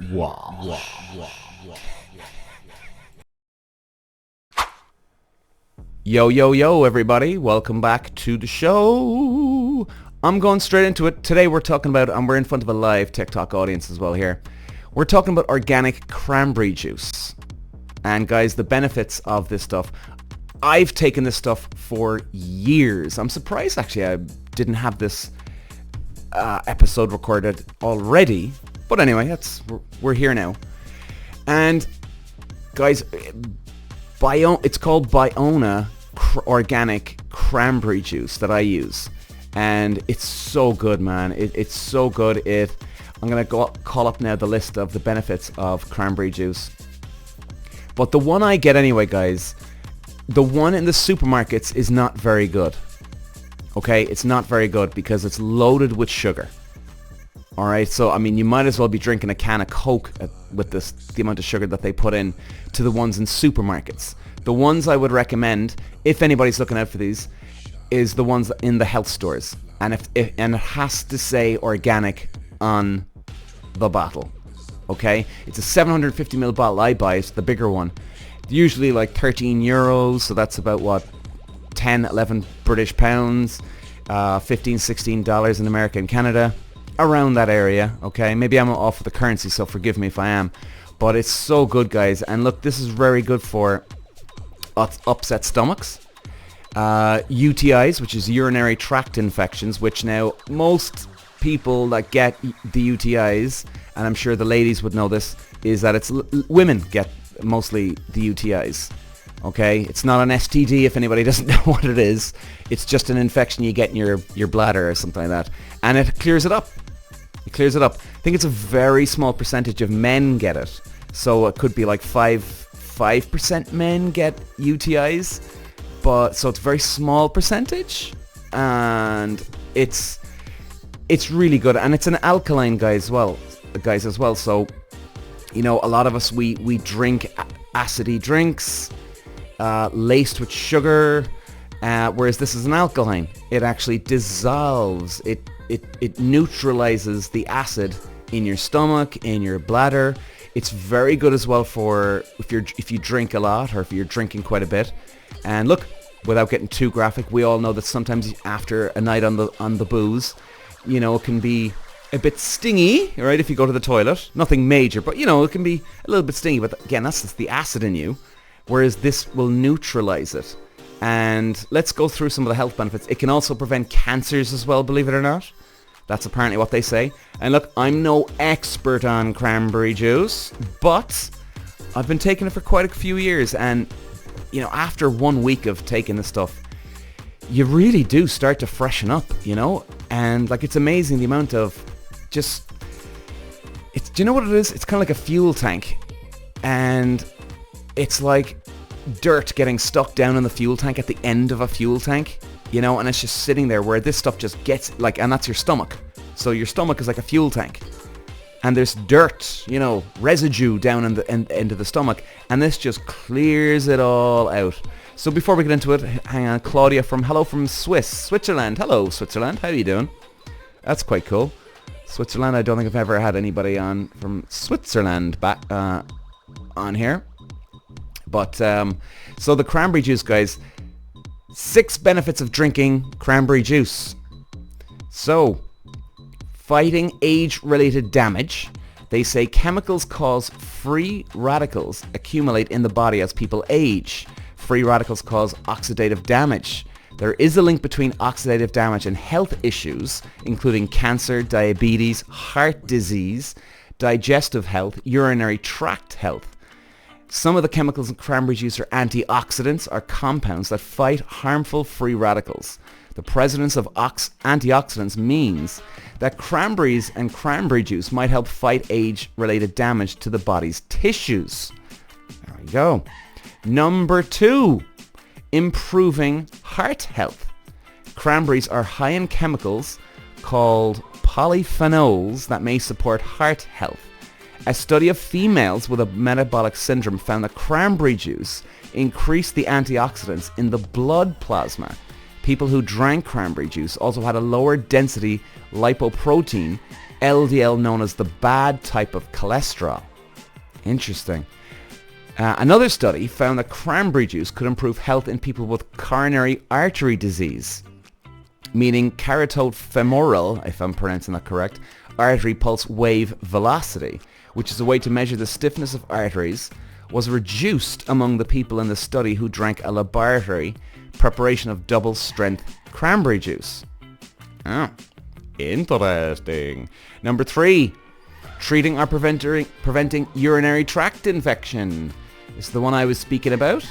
Walsh. Yo, everybody. Welcome back to the show. I'm going straight into it. Today we're talking about, and we're in front of a live TikTok audience as well here. We're talking about organic cranberry juice. And guys, the benefits of this stuff. I've taken this stuff for years. I'm surprised actually I didn't have this episode recorded already. But anyway, we're here now. And guys, it's called Biona organic cranberry juice that I use, and it's so good, man. It's so good. I'm gonna call up now the list of the benefits of cranberry juice. But the one I get anyway, guys, the one in the supermarkets is not very good. Okay, it's not very good because it's loaded with sugar. All right, so I mean, you might as well be drinking a can of Coke with the amount of sugar that they put in to the ones in supermarkets. The ones I would recommend, if anybody's looking out for these, is the ones in the health stores, and it has to say organic on the bottle. Okay, it's a 750ml bottle. I buy it, the bigger one, usually like €13, so that's about what, 10-11 British pounds, $15-16 in America and Canada. Around that area. Okay, maybe I'm off with the currency, so forgive me if I am, but it's so good, guys. And look, this is very good for upset stomachs, UTIs, which is urinary tract infections, which now most people that get the UTIs, and I'm sure the ladies would know this, is that it's women get mostly the UTIs. Okay, it's not an STD if anybody doesn't know what it is. It's just an infection you get in your bladder or something like that, and it clears it up. It clears it up. I think it's a very small percentage of men get it, so it could be like 5% men get UTIs, but so it's a very small percentage, and it's really good, and it's an alkaline guys as well. So you know, a lot of us we drink acidy drinks laced with sugar, whereas this is an alkaline. It actually dissolves. It neutralizes the acid in your stomach, in your bladder. It's very good as well for if you drink a lot, or if you're drinking quite a bit. And look, without getting too graphic, we all know that sometimes after a night on the booze, you know, it can be a bit stingy, right? If you go to the toilet, nothing major, but you know, it can be a little bit stingy. But again, that's just the acid in you, whereas this will neutralize it. And let's go through some of the health benefits. It can also prevent cancers as well, believe it or not. That's apparently what they say. And look, I'm no expert on cranberry juice, but I've been taking it for quite a few years. And, you know, after 1 week of taking this stuff, you really do start to freshen up, you know? And, like, it's amazing the amount of do you know what it is? It's kind of like a fuel tank. And it's like dirt getting stuck down in the fuel tank at the end of a fuel tank, you know, and it's just sitting there, where this stuff just gets like, and that's your stomach. So your stomach is like a fuel tank, and there's dirt, you know, residue down in the end of the stomach, and this just clears it all out. So before we get into it, hang on, Claudia from Switzerland. Hello, Switzerland. How are you doing? That's quite cool. Switzerland. I don't think I've ever had anybody on from Switzerland back on here. But so the cranberry juice, guys. 6 benefits of drinking cranberry juice. So, fighting age-related damage. They say chemicals cause free radicals accumulate in the body as people age. Free radicals cause oxidative damage. There is a link between oxidative damage and health issues, including cancer, diabetes, heart disease, digestive health, urinary tract health. Some of the chemicals in cranberry juice are antioxidants, or compounds that fight harmful free radicals. The presence of antioxidants means that cranberries and cranberry juice might help fight age-related damage to the body's tissues. There we go. Number 2, improving heart health. Cranberries are high in chemicals called polyphenols that may support heart health. A study of females with a metabolic syndrome found that cranberry juice increased the antioxidants in the blood plasma. People who drank cranberry juice also had a lower density lipoprotein LDL, known as the bad type of cholesterol. Interesting. Another study found that cranberry juice could improve health in people with coronary artery disease, meaning carotofemoral, if I'm pronouncing that correct, artery pulse wave velocity, which is a way to measure the stiffness of arteries, was reduced among the people in the study who drank a laboratory preparation of double-strength cranberry juice. Oh, interesting. Number 3, treating or preventing urinary tract infection. This is the one I was speaking about.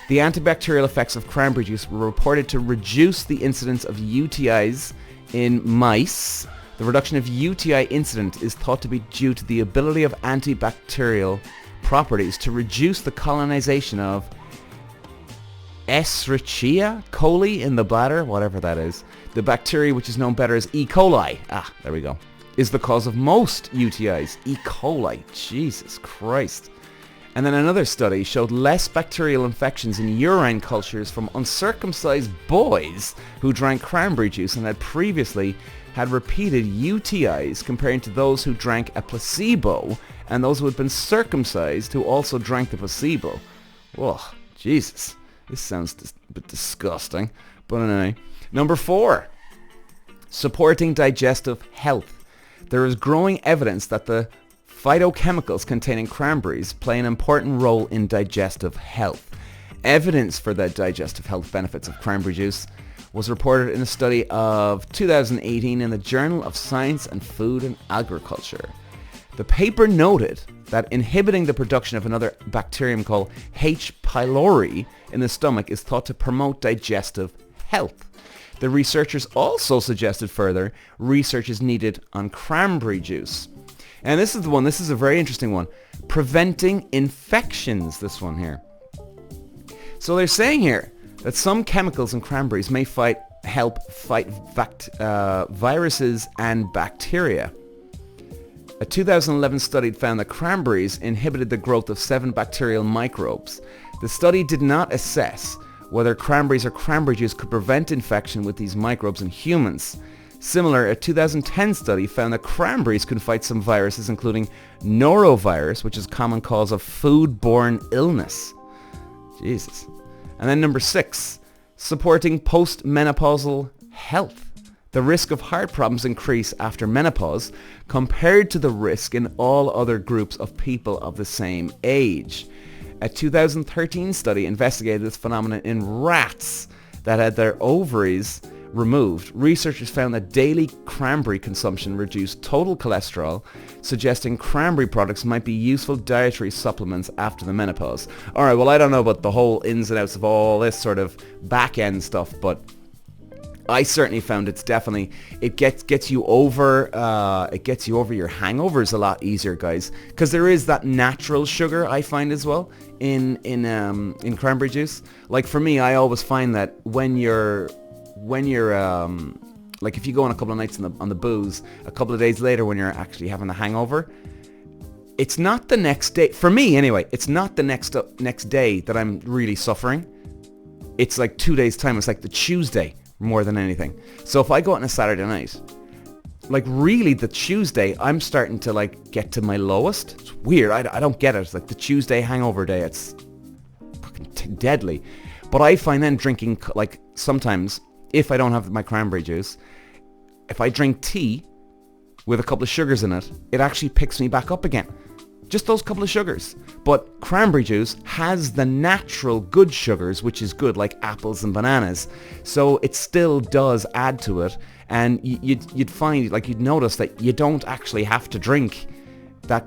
The antibacterial effects of cranberry juice were reported to reduce the incidence of UTIs in mice. The reduction of UTI incidence is thought to be due to the ability of antibacterial properties to reduce the colonization of Escherichia coli in the bladder, whatever that is. The bacteria, which is known better as E. coli, there we go, is the cause of most UTIs. E. coli, Jesus Christ. And then another study showed less bacterial infections in urine cultures from uncircumcised boys who drank cranberry juice and had previously had repeated UTIs comparing to those who drank a placebo and those who had been circumcised who also drank the placebo. Whoa, Jesus. This sounds a bit disgusting. But anyway. Number 4. Supporting digestive health. There is growing evidence that the phytochemicals containing cranberries play an important role in digestive health. Evidence for the digestive health benefits of cranberry juice was reported in a study of 2018 in the Journal of Science and Food and Agriculture. The paper noted that inhibiting the production of another bacterium called H. pylori in the stomach is thought to promote digestive health. The researchers also suggested further research is needed on cranberry juice. And this is the one, this is a very interesting one. Preventing infections, this one here. So they're saying here that some chemicals in cranberries may help fight viruses and bacteria. A 2011 study found that cranberries inhibited the growth of 7 bacterial microbes. The study did not assess whether cranberries or cranberry juice could prevent infection with these microbes in humans. Similar, a 2010 study found that cranberries could fight some viruses, including norovirus, which is a common cause of food-borne illness. Jesus. And then number 6, supporting postmenopausal health. The risk of heart problems increase after menopause compared to the risk in all other groups of people of the same age. A 2013 study investigated this phenomenon in rats that had their ovaries removed. Researchers found that daily cranberry consumption reduced total cholesterol, suggesting cranberry products might be useful dietary supplements after the menopause. Alright, well I don't know about the whole ins and outs of all this sort of back end stuff, but I certainly found it gets you over your hangovers a lot easier, guys, because there is that natural sugar I find as well in cranberry juice. Like for me, I always find that when you're like if you go on a couple of nights on the booze, a couple of days later when you're actually having the hangover, it's not the next day, for me anyway, it's not the next day that I'm really suffering. It's like 2 days time. It's like the Tuesday more than anything. So if I go out on a Saturday night, like really the Tuesday, I'm starting to like get to my lowest. It's weird. I don't get it. It's like the Tuesday hangover day. It's fucking deadly. But I find then drinking, like sometimes if I don't have my cranberry juice, if I drink tea with a couple of sugars in it, it actually picks me back up again. Just those couple of sugars. But cranberry juice has the natural good sugars, which is good, like apples and bananas. So it still does add to it. And you'd find, like you'd notice that you don't actually have to drink the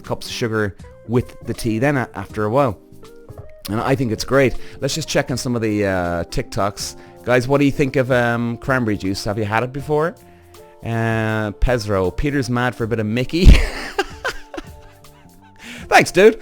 cups of sugar with the tea then after a while. And I think it's great. Let's just check on some of the TikToks. Guys, what do you think of cranberry juice? Have you had it before? Pezro, Peter's mad for a bit of Mickey. Thanks, dude.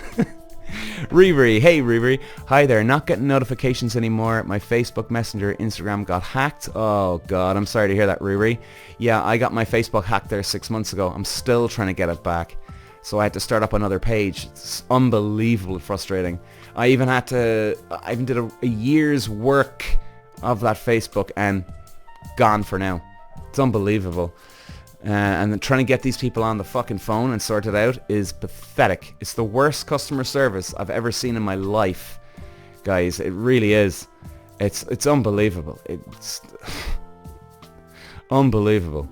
Riri, hey Riri. Hi there, not getting notifications anymore. My Facebook Messenger, Instagram got hacked. Oh god, I'm sorry to hear that, Riri. Yeah, I got my Facebook hacked there 6 months ago. I'm still trying to get it back. So I had to start up another page. It's unbelievably frustrating. I even did a year's work of that Facebook and gone for now. It's unbelievable. And then trying to get these people on the fucking phone and sort it out is pathetic. It's the worst customer service I've ever seen in my life, guys. It really is. It's unbelievable. It's unbelievable.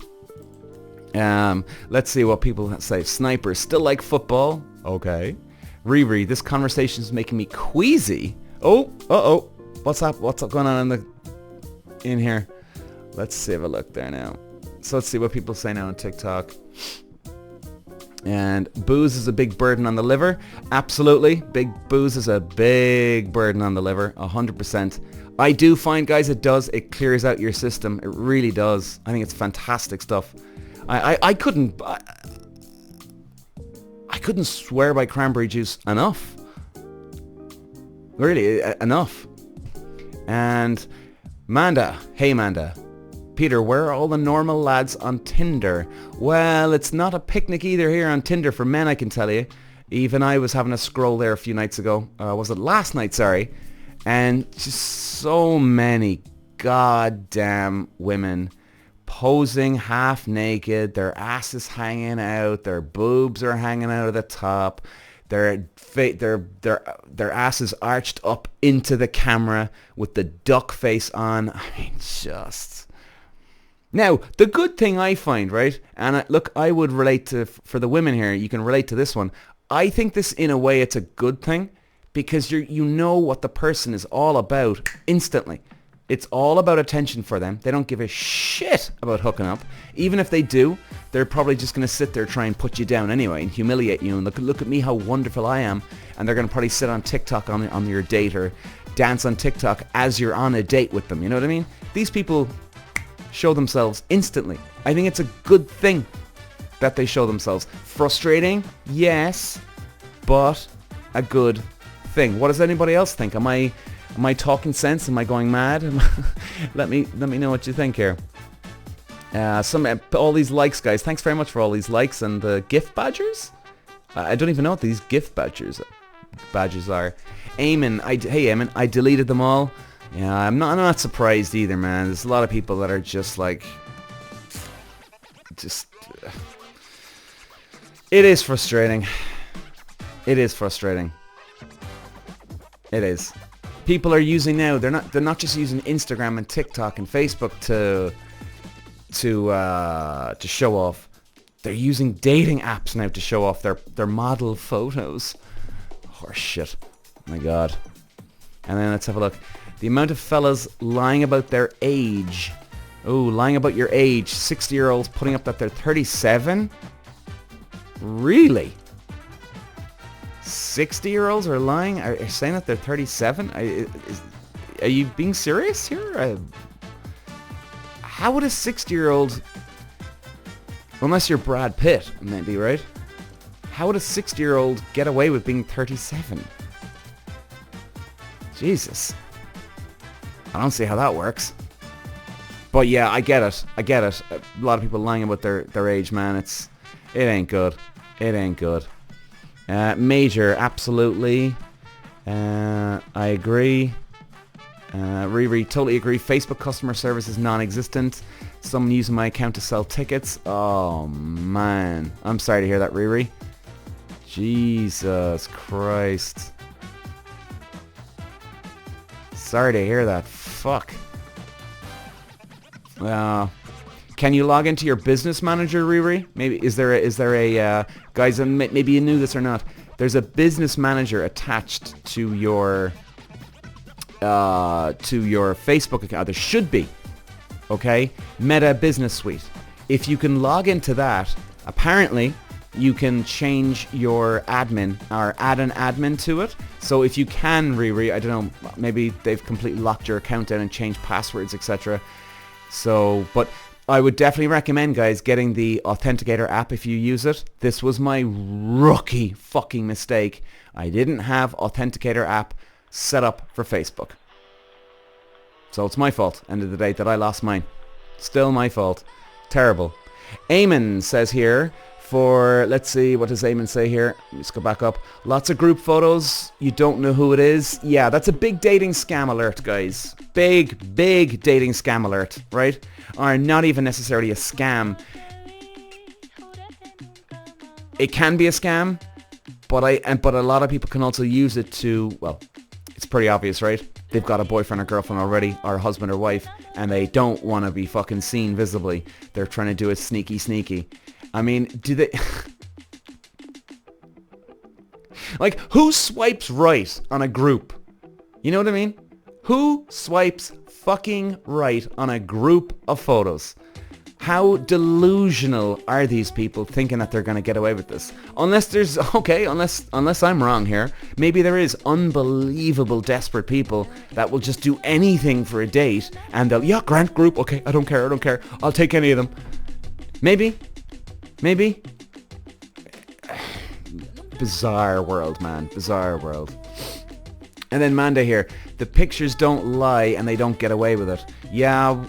Let's see what people say. Snipers still like football. Okay. Riri, this conversation is making me queasy. Oh, what's up? What's going on in here? Let's have a look there now. So let's see what people say now on TikTok. And booze is a big burden on the liver. Absolutely. Booze is a big burden on the liver. 100%. I do find, guys, it clears out your system. It really does. I think it's fantastic stuff. I couldn't swear by cranberry juice enough. Really, enough. And Manda. Hey, Manda. Peter, where are all the normal lads on Tinder? Well, it's not a picnic either here on Tinder for men, I can tell you. Even I was having a scroll there a few nights ago. Was it last night? Sorry. And just so many goddamn women posing half naked. Their asses hanging out. Their boobs are hanging out of the top. Their asses arched up into the camera with the duck face on. I mean, just... Now, the good thing I find, right, and look, I would relate to, for the women here, you can relate to this one. I think this, in a way, it's a good thing because you know what the person is all about instantly. It's all about attention for them. They don't give a shit about hooking up. Even if they do, they're probably just going to sit there try and put you down anyway and humiliate you and look at me how wonderful I am. And they're going to probably sit on TikTok on your date or dance on TikTok as you're on a date with them. You know what I mean? These people show themselves instantly. I think it's a good thing that they show themselves. Frustrating, yes, but a good thing. What does anybody else think? Am I talking sense? Am I going mad? let me know what you think here. All these likes, guys. Thanks very much for all these likes and the gift badges. I don't even know what these gift badges are. Eamon, hey Eamon, I deleted them all. Yeah, I'm not surprised either, man. There's a lot of people that are just like, it is frustrating. It is frustrating. It is. People are using now. They're not just using Instagram and TikTok and Facebook to show off. They're using dating apps now to show off their model photos. Horse shit. My God. And then let's have a look. The amount of fellas lying about their age. Oh, lying about your age. 60-year-olds putting up that they're 37? Really? 60-year-olds are lying? Are saying that they're 37? Are you being serious here? How would a 60-year-old... Unless you're Brad Pitt, maybe, right? How would a 60-year-old get away with being 37? Jesus. I don't see how that works. But yeah, I get it. A lot of people lying about their age, man. It ain't good. It ain't good. Major, absolutely. I agree. Riri, totally agree. Facebook customer service is non-existent. Someone using my account to sell tickets. Oh, man. I'm sorry to hear that, Riri. Jesus Christ. Sorry to hear that. Fuck. Can you log into your business manager, Riri? Maybe is there a guys? Maybe you knew this or not. There's a business manager attached to your Facebook account. There should be. Okay, Meta Business Suite. If you can log into that, apparently you can change your admin or add an admin to it. So if you can, Riri, I don't know, maybe they've completely locked your account down and changed passwords, etc. So, but I would definitely recommend, guys, getting the Authenticator app if you use it. This was my rookie fucking mistake. I didn't have Authenticator app set up for Facebook. So it's my fault, end of the day, that I lost mine. Still my fault. Terrible. Eamon says here, let's see, what does Eamon say here? Let's go back up. Lots of group photos. You don't know who it is. Yeah, that's a big dating scam alert, guys. Big dating scam alert, right? Or not even necessarily a scam. it can be a scam, but a lot of people can also use it to, well, it's pretty obvious, right? They've got a boyfriend or girlfriend already, or a husband or wife, and they don't want to be fucking seen visibly. They're trying to do it sneaky. I mean, do they... Like, who swipes right on a group? You know what I mean? Who swipes fucking right on a group of photos? How delusional are these people thinking that they're going to get away with this? Unless I'm wrong here, maybe there is unbelievable desperate people that will just do anything for a date and they'll, yeah, grant group, okay, I don't care, I'll take any of them. Maybe. Bizarre world, man. Bizarre world. And then Manda here. The pictures don't lie and they don't get away with it. Yeah,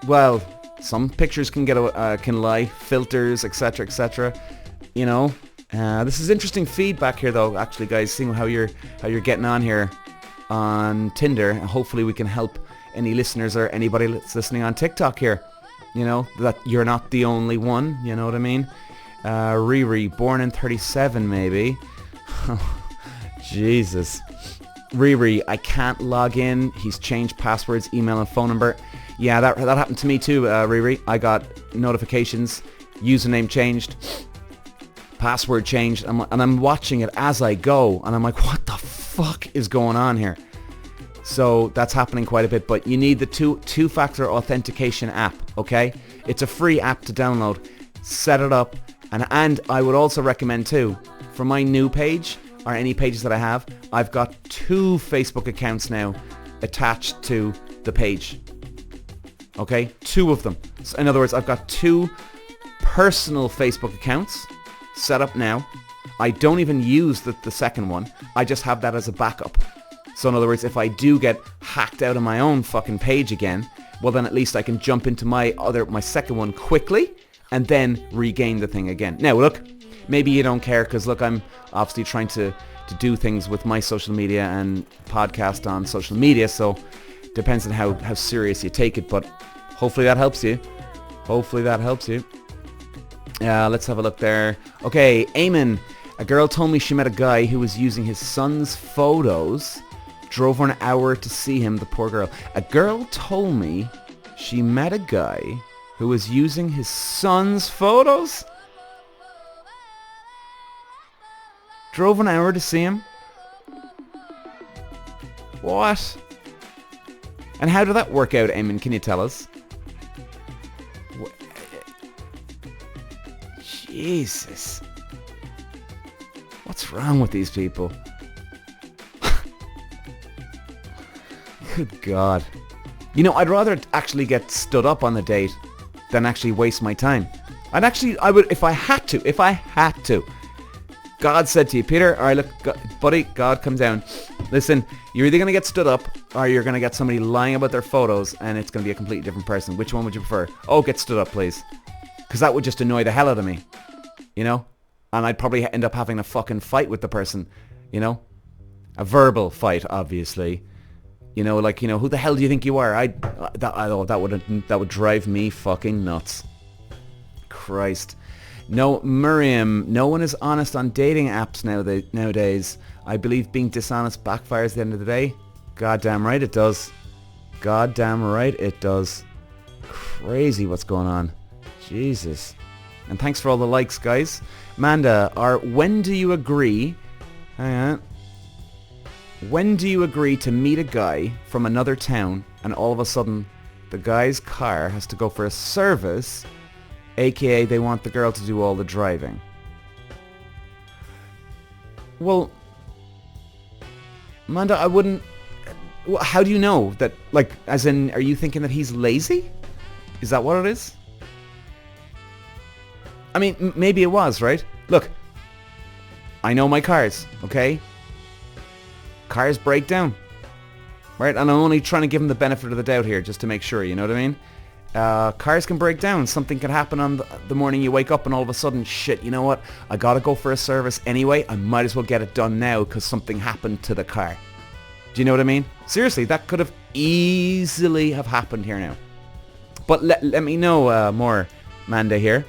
well, some pictures can lie. Filters, etc. You know. This is interesting feedback here, though. Actually, guys, seeing how you're getting on here on Tinder. And hopefully, we can help any listeners or anybody that's listening on TikTok here. You know that you're not the only one. You know what I mean? Riri, born in 37 maybe. Jesus. Riri, I can't log in. He's changed passwords, email and phone number. Yeah, that happened to me too, Riri. I got notifications, username changed, password changed, and I'm watching it as I go, and I'm like, what the fuck is going on here? So that's happening quite a bit, but you need the two-factor authentication app, okay? It's a free app to download. Set it up. And I would also recommend too, for my new page, or any pages that I have, I've got 2 Facebook accounts now attached to the page. Okay? 2 of them. So in other words, I've got 2 personal Facebook accounts set up now. I don't even use the second one. I just have that as a backup. So in other words, if I do get hacked out of my own fucking page again, well then at least I can jump into my second one quickly and then regain the thing again. Now look, maybe you don't care because look, I'm obviously trying to do things with my social media and podcast on social media, so depends on how serious you take it, but hopefully that helps you. Let's have a look there. Okay, Eamon, a girl told me she met a guy who was using his son's photos, drove for an hour to see him, the poor girl. A girl told me she met a guy who was using his son's photos? Drove an hour to see him? What? And how did that work out, Eamon? Can you tell us? Jesus. What's wrong with these people? Good God. You know, I'd rather actually get stood up on the date than actually waste my time. I would, if I had to. God said to you, Peter, all right, look, buddy, God, come down. Listen, you're either going to get stood up or you're going to get somebody lying about their photos and it's going to be a completely different person. Which one would you prefer? Oh, get stood up, please. Because that would just annoy the hell out of me, you know? And I'd probably end up having a fucking fight with the person, you know? A verbal fight, obviously. You know, like, you know, who the hell do you think you are? That would drive me fucking nuts. Christ. No, Miriam, no one is honest on dating apps nowadays. I believe being dishonest backfires at the end of the day. Goddamn right it does. Goddamn right it does. Crazy what's going on. Jesus. And thanks for all the likes, guys. Amanda, when do you agree... Hang on. When do you agree to meet a guy from another town and all of a sudden the guy's car has to go for a service, aka they want the girl to do all the driving? Well, Amanda, I wouldn't... How do you know that, like, as in, are you thinking that he's lazy? Is that what it is? I mean, maybe it was, right? Look, I know my cars, okay? Cars break down, right? And I'm only trying to give him the benefit of the doubt here just to make sure, you know what I mean? Cars can break down. Something can happen on the morning you wake up and all of a sudden, shit, you know what? I gotta go for a service anyway. I might as well get it done now because something happened to the car. Do you know what I mean? Seriously, that could have easily have happened here now. But let me know more, Manda here.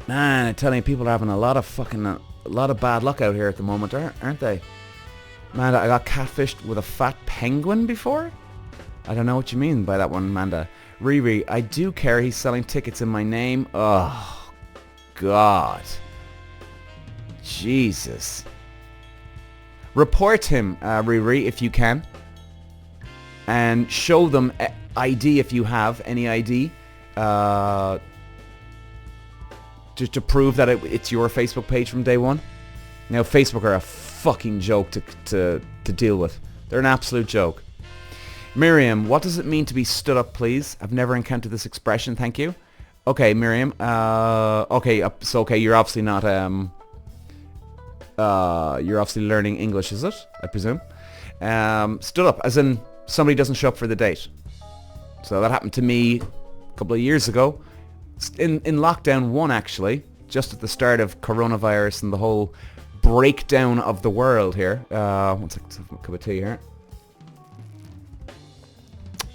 Man, I'm telling you, people are having a lot of bad luck out here at the moment, aren't they? Man, I got catfished with a fat penguin before? I don't know what you mean by that one, Amanda. Riri, I do care he's selling tickets in my name. Oh, God. Jesus. Report him, Riri, if you can. And show them ID if you have any ID. Just to prove that it's your Facebook page from day one. Now, Facebook are a fucking joke to deal with. They're an absolute joke. Miriam, what does it mean to be stood up, please? I've never encountered this expression, thank you. Okay, Miriam. Okay, you're obviously not, you're obviously learning English, is it? I presume. Stood up, as in somebody doesn't show up for the date. So that happened to me a couple of years ago. In lockdown 1, actually, just at the start of coronavirus and the whole breakdown of the world here. One second, have a cup of tea here.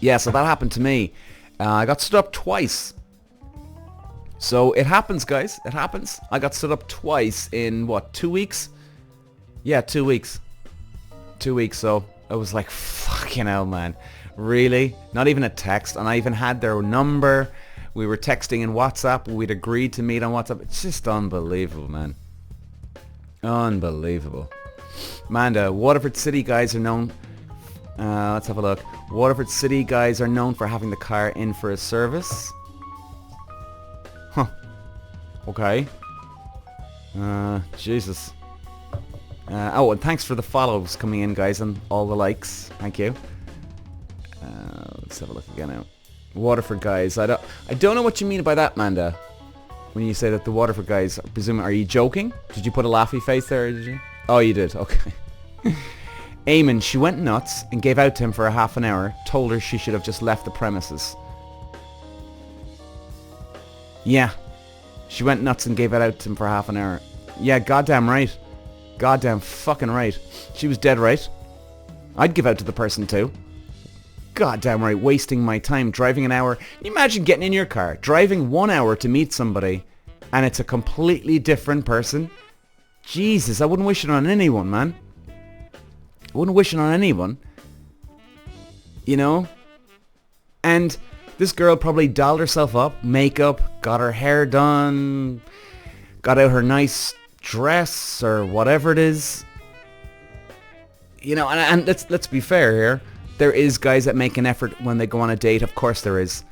Yeah, so that happened to me. I got stood up twice. So it happens, guys. It happens. I got stood up twice in, 2 weeks? Yeah, 2 weeks. 2 weeks, so I was like, fucking hell, man. Really? Not even a text. And I even had their number. We were texting in WhatsApp. We'd agreed to meet on WhatsApp. It's just unbelievable, man. Unbelievable. Amanda, Waterford City guys are known... let's have a look. Waterford City guys are known for having the car in for a service. Huh. Okay. Jesus. And thanks for the follows coming in, guys, and all the likes. Thank you. Let's have a look again now. Waterford guys. I don't know what you mean by that, Amanda. When you say that the Waterford guys, are you joking? Did you put a laughy face there, did you? Oh, you did. Okay. Eamon, she went nuts and gave out to him for a half an hour. Told her she should have just left the premises. Yeah. She went nuts and gave it out to him for half an hour. Yeah, goddamn right. Goddamn fucking right. She was dead right. I'd give out to the person too. Goddamn right, wasting my time driving an hour. Can you imagine getting in your car, driving 1 hour to meet somebody, and it's a completely different person? Jesus, I wouldn't wish it on anyone, man. I wouldn't wish it on anyone. You know? And this girl probably dolled herself up, makeup, got her hair done, got out her nice dress or whatever it is. You know, and let's be fair here. There is guys that make an effort when they go on a date. Of course there is.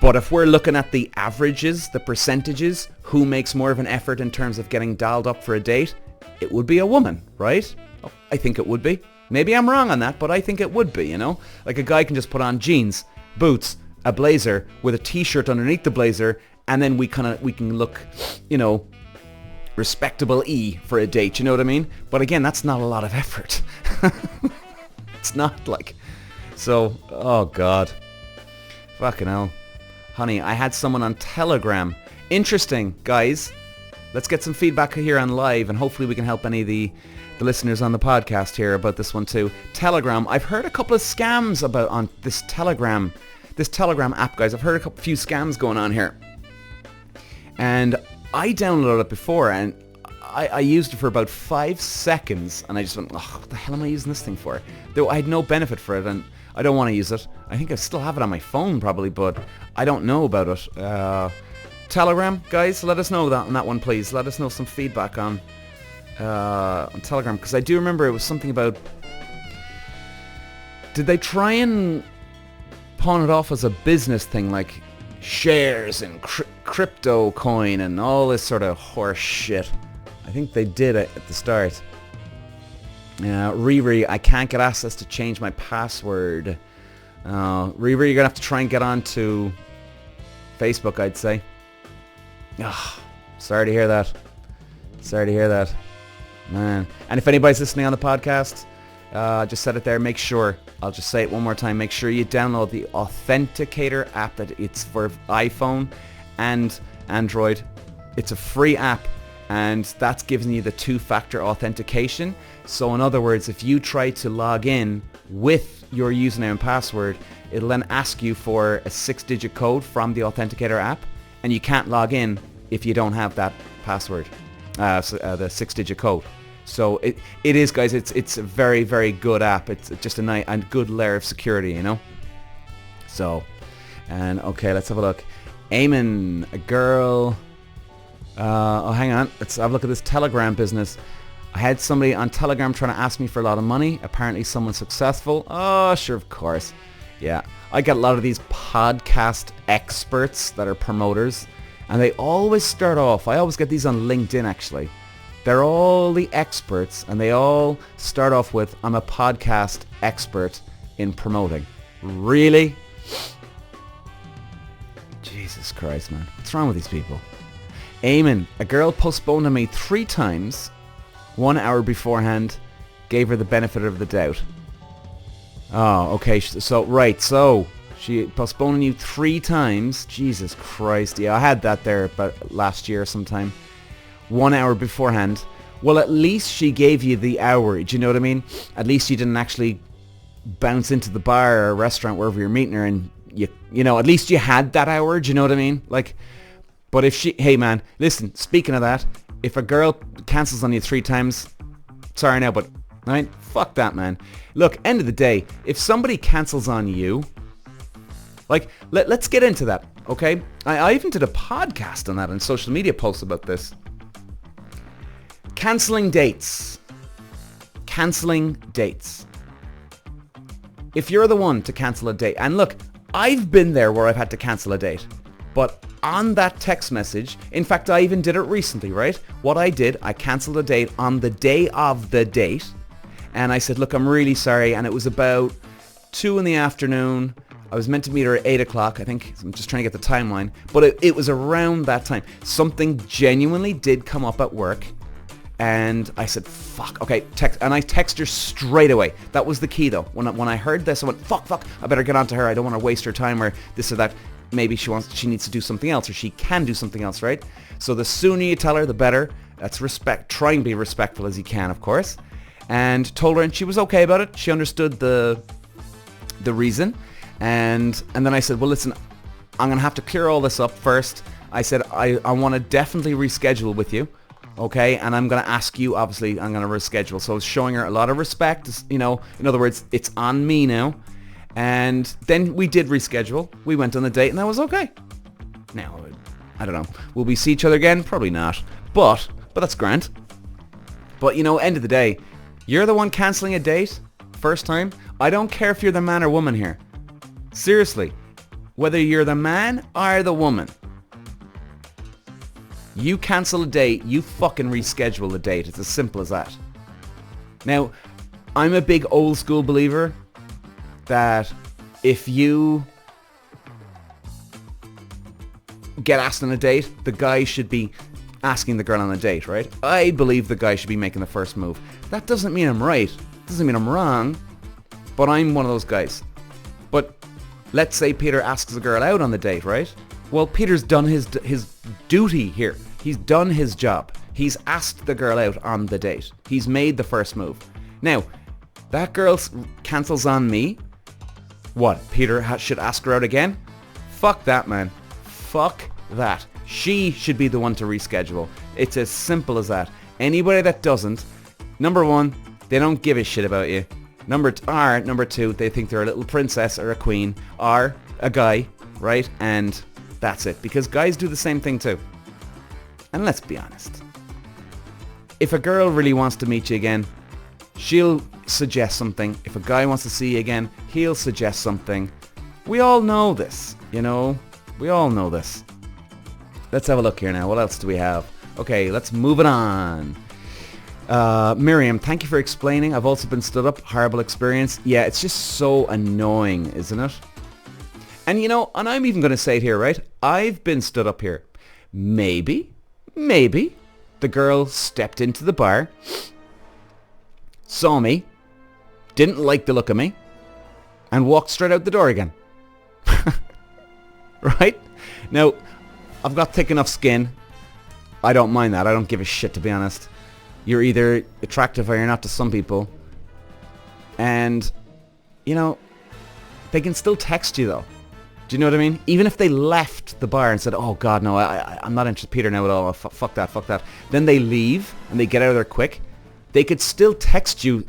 But if we're looking at the averages, the percentages, who makes more of an effort in terms of getting dialed up for a date, it would be a woman, right? Oh, I think it would be. Maybe I'm wrong on that, but I think it would be, you know? Like a guy can just put on jeans, boots, a blazer with a t-shirt underneath the blazer, and then we can look, you know, respectable for a date, you know what I mean? But again, that's not a lot of effort. It's not like... So, oh God. Fucking hell. Honey, I had someone on Telegram. Interesting, guys. Let's get some feedback here on live, and hopefully we can help any of the listeners on the podcast here about this one too. Telegram. I've heard a couple of scams about on this Telegram app, guys. I've heard few scams going on here. And I downloaded it before, and I used it for about 5 seconds, and I just went, oh, what the hell am I using this thing for? Though I had no benefit for it, and I don't want to use it. I think I still have it on my phone probably, but I don't know about it. Telegram, guys, let us know on that one, please. Let us know some feedback on Telegram, because I do remember it was something about... Did they try and pawn it off as a business thing, like shares and crypto coin and all this sort of horse shit? I think they did it at the start. Riri, I can't get access to change my password. Riri, you're going to have to try and get on to Facebook, I'd say. Oh, sorry to hear that. Sorry to hear that. Man. And if anybody's listening on the podcast, just said it there, make sure, I'll just say it one more time, make sure you download the Authenticator app. That it's for iPhone and Android. It's a free app, and that's giving you the 2-factor authentication. So in other words, if you try to log in with your username and password, it'll then ask you for a 6-digit code from the Authenticator app, and you can't log in if you don't have that password, the 6-digit code. So it is, guys. It's a very, very good app. It's just a nice and good layer of security, you know. So, and okay, let's have a look. Eamon, a girl. Oh, hang on. Let's have a look at this Telegram business. I had somebody on Telegram trying to ask me for a lot of money. Apparently someone successful. Oh, sure, of course. Yeah. I get a lot of these podcast experts that are promoters. And they always start off, I always get these on LinkedIn actually. They're all the experts and they all start off with, I'm a podcast expert in promoting. Really? Jesus Christ, man. What's wrong with these people? Eamon, a girl postponed on me 3 times, 1 hour beforehand, gave her the benefit of the doubt. Oh, okay. So she postponed you 3 times. Jesus Christ. Yeah, I had that there about last year sometime. 1 hour beforehand. Well, at least she gave you the hour. Do you know what I mean? At least you didn't actually bounce into the bar or restaurant wherever you're meeting her and you know, at least you had that hour. Do you know what I mean? Like, but if she, hey man, listen, speaking of that, if a girl cancels on you 3 times, sorry now, but right, fuck that, man. Look, end of the day, if somebody cancels on you, like, let's get into that, okay? I even did a podcast on that and social media posts about this. Cancelling dates. Cancelling dates. If you're the one to cancel a date, and look, I've been there where I've had to cancel a date, but on that text message, in fact, I even did it recently, right? What I did, I cancelled a date on the day of the date, and I said, look, I'm really sorry, and it was about 2 in the afternoon. I was meant to meet her at 8 o'clock, I think. I'm just trying to get the timeline, but it was around that time. Something genuinely did come up at work, and I said, fuck, okay, and I text her straight away. That was the key though. When I heard this, I went, fuck, I better get on to her. I don't want to waste her time or this or that. Maybe she needs to do something else or she can do something else, right? So the sooner you tell her, the better. That's respect. Try and be respectful as you can, of course. And told her, and she was okay about it. She understood the reason. And then I said, well, listen, I'm going to have to clear all this up first. I said, I want to definitely reschedule with you. Okay, and I'm going to ask you, obviously, I'm going to reschedule. So I was showing her a lot of respect, you know, in other words, it's on me now. And then we did reschedule. We went on a date and that was okay. Now, I don't know. Will we see each other again? Probably not. But that's grand. But, you know, end of the day, you're the one cancelling a date first time. I don't care if you're the man or woman here. Seriously, whether you're the man or the woman, you cancel a date, you fucking reschedule the date. It's as simple as that. Now, I'm a big old school believer that if you get asked on a date, the guy should be asking the girl on a date, right? I believe the guy should be making the first move. That doesn't mean I'm right. Doesn't mean I'm wrong. But I'm one of those guys. But let's say Peter asks the girl out on the date, right? Well, Peter's done his duty here. He's done his job. He's asked the girl out on the date. He's made the first move. Now, that girl cancels on me. What? Peter should ask her out again? Fuck that, man. Fuck that. She should be the one to reschedule. It's as simple as that. Anybody that doesn't, number one, they don't give a shit about you. Number two, they think they're a little princess or a queen or a guy, right? And that's it. Because guys do the same thing too. And let's be honest. If a girl really wants to meet you again, she'll suggest something. If a guy wants to see you again, he'll suggest something. We all know this, you know. We all know this. Let's have a look here now. What else do we have? Okay, let's move it on. Miriam, thank you for explaining. I've also been stood up. Horrible experience. Yeah, it's just so annoying, isn't it? And you know, and I'm even going to say it here, right? I've been stood up here. Maybe, the girl stepped into the bar, saw me, didn't like the look of me, and walked straight out the door again. Right? Now, I've got thick enough skin. I don't mind that. I don't give a shit, to be honest. You're either attractive or you're not to some people. And, you know, they can still text you though. Do you know what I mean? Even if they left the bar and said, oh God, no, I'm not interested in Peter now at all. Fuck that. Then they leave and they get out of there quick. They could still text you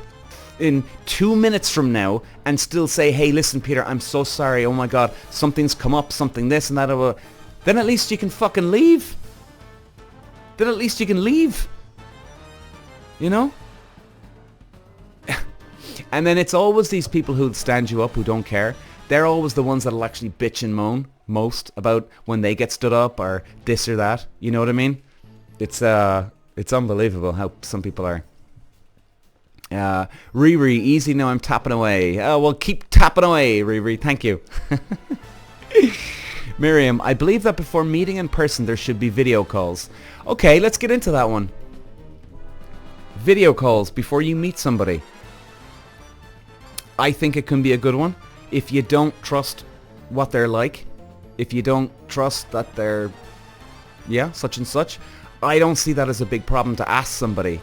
in 2 minutes from now and still say, hey, listen, Peter, I'm so sorry. Oh my God, something's come up, something this and that. Then at least you can fucking leave. Then at least you can leave. You know? And then it's always these people who stand you up, who don't care. They're always the ones that'll actually bitch and moan most about when they get stood up or this or that. You know what I mean? It's unbelievable how some people are. Riri, easy now, I'm tapping away. Oh, well, keep tapping away, Riri. Thank you. Miriam, I believe that before meeting in person, there should be video calls. Okay, let's get into that one. Video calls before you meet somebody. I think it can be a good one. If you don't trust what they're like, if you don't trust that they're, such and such, I don't see that as a big problem to ask somebody.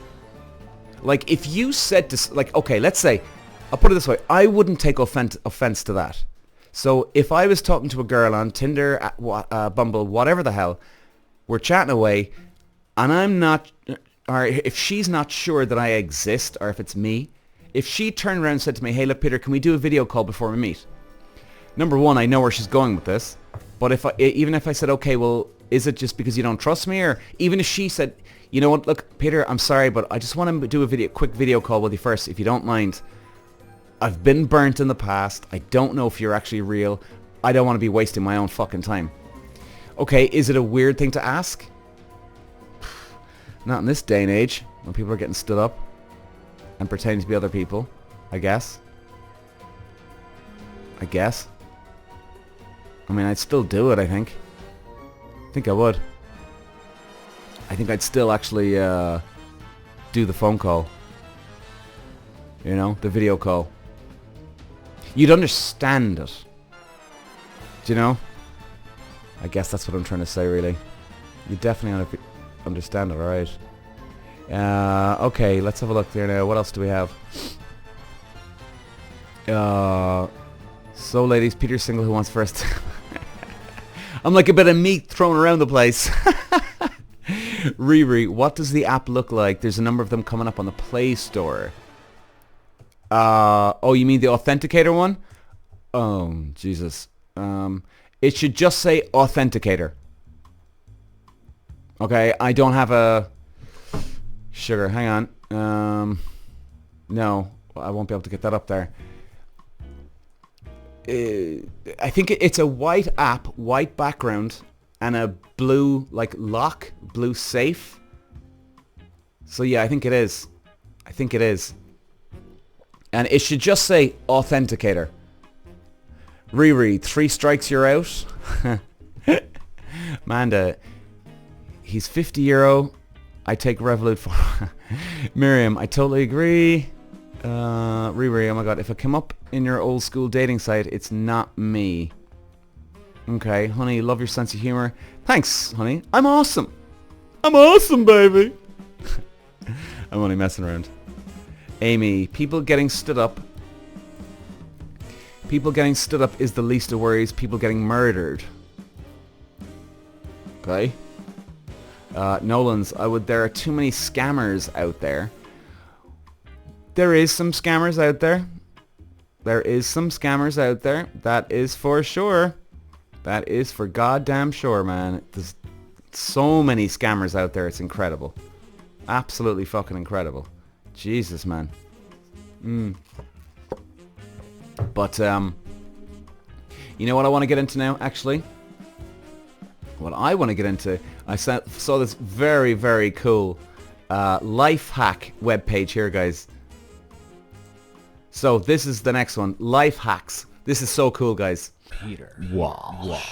Like, if you said to, like, okay, let's say, I'll put it this way, I wouldn't take offense to that. So if I was talking to a girl on Tinder, Bumble, whatever the hell, we're chatting away, and I'm not, or if she's not sure that I exist, or if it's me, if she turned around and said to me, hey, look, Peter, can we do a video call before we meet? Number one, I know where she's going with this. But even if I said, okay, well, is it just because you don't trust me? Or even if she said, you know what, look, Peter, I'm sorry, but I just want to do a quick video call with you first, if you don't mind. I've been burnt in the past. I don't know if you're actually real. I don't want to be wasting my own fucking time. Okay, is it a weird thing to ask? Not in this day and age, when people are getting stood up and pretending to be other people, I guess. I mean, I'd still do it, I think. I think I would. I think I'd still actually do the phone call. You know, the video call. You'd understand it. Do you know? I guess that's what I'm trying to say, really. You definitely understand it, alright. Okay, let's have a look there now. What else do we have? So, ladies, Peter's single, who wants first? I'm like a bit of meat thrown around the place. Riri, what does the app look like? There's a number of them coming up on the Play Store. Oh, you mean the Authenticator one? Oh, Jesus. It should just say Authenticator. Okay, I don't have a... Sugar, hang on. No, I won't be able to get that up there. I think it's a white app, white background, and a blue, like, lock, blue safe. So yeah, I think it is. And it should just say Authenticator. Riri, 3 strikes you're out. Amanda, he's €50. I take Revolut for... Miriam, I totally agree. Riri, oh my god, if I come up in your old school dating site, it's not me. Okay, honey, love your sense of humor. Thanks, honey. I'm awesome. I'm awesome, baby. I'm only messing around. Amy, people getting stood up. People getting stood up is the least of worries. People getting murdered. Okay. Nolan's, there are too many scammers out there. There is some scammers out there. That is for sure. That is for goddamn sure, man. There's so many scammers out there. It's incredible. Absolutely fucking incredible. Jesus, man. But, you know what I want to get into now, actually? What I want to get into, I saw this very, very cool life hack webpage here, guys. So this is the next one, life hacks. This is so cool, guys. Peter. Walsh.